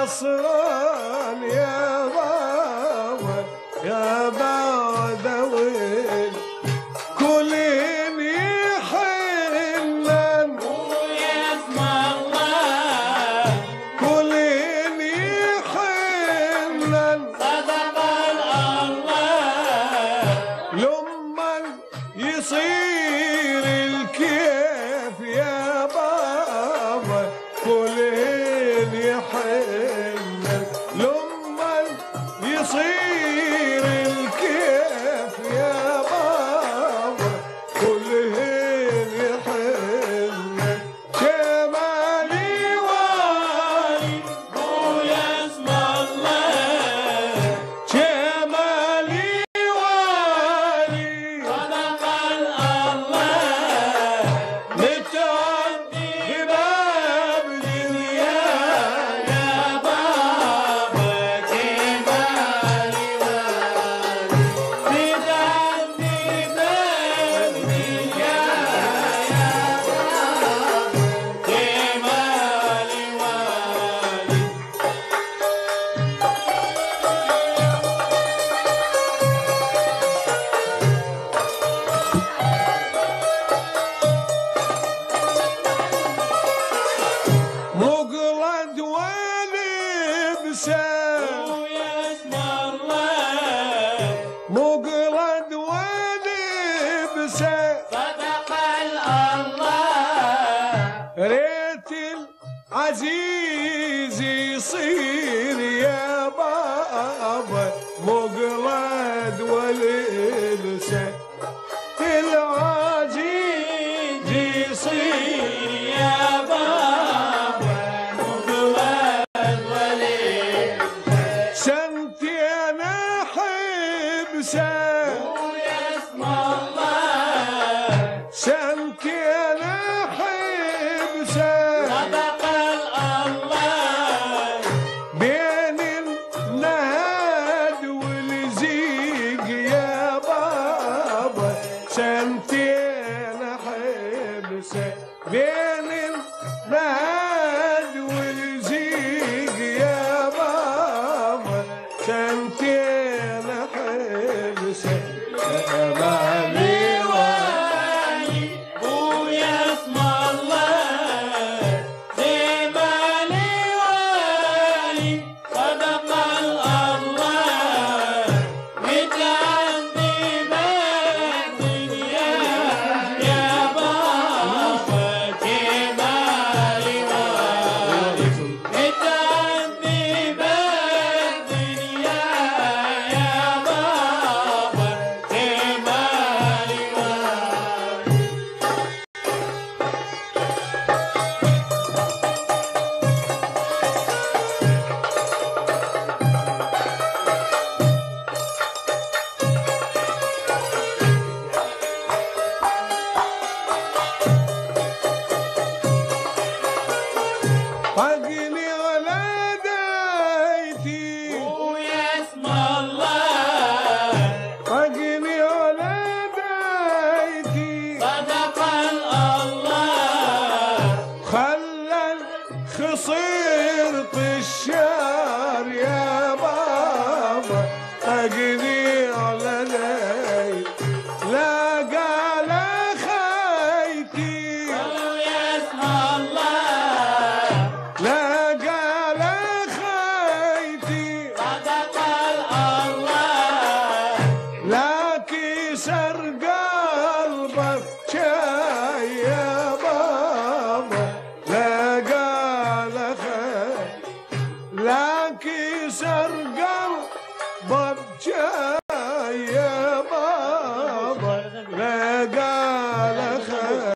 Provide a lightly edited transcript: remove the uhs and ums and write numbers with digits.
نصران يا بابا يا بدوي كلين يحنن ويسمع الله كلين يحنن صدق الله لما يصير الكيف يا بابا كلين يحنن لما يصير الكيف يا بابا كلين يحنن جمالي والي ويسمع الله جمالي والي صدق الله متعدي باب دنيا يا بابا جمالي والي بدعتي بابني يا بابا جمالي والي مقلد ولبسه ويسمع الله مقلد ولبسه صدق الله ريت العزيز يصير يا بابا مقلد ولبسه العزيز يصير يا بابا مقلد ولي سنتين حبسه ويسمع الله سنتين حبسه صدق الله بين النهد والزيق يا بابا سنتين حبسه بين النهد والزيق يا بابا سنتين حبسه جمالي والي ويسمع الله جمالي والي صدق الله متعدي بالدنيا يا بابا جمالي والي متعدي بالدنيا يا بابا جمالي والي حقني ولديتي ويسمع الله حقني ولديتي صدق الله خلى خصيرة الشار يا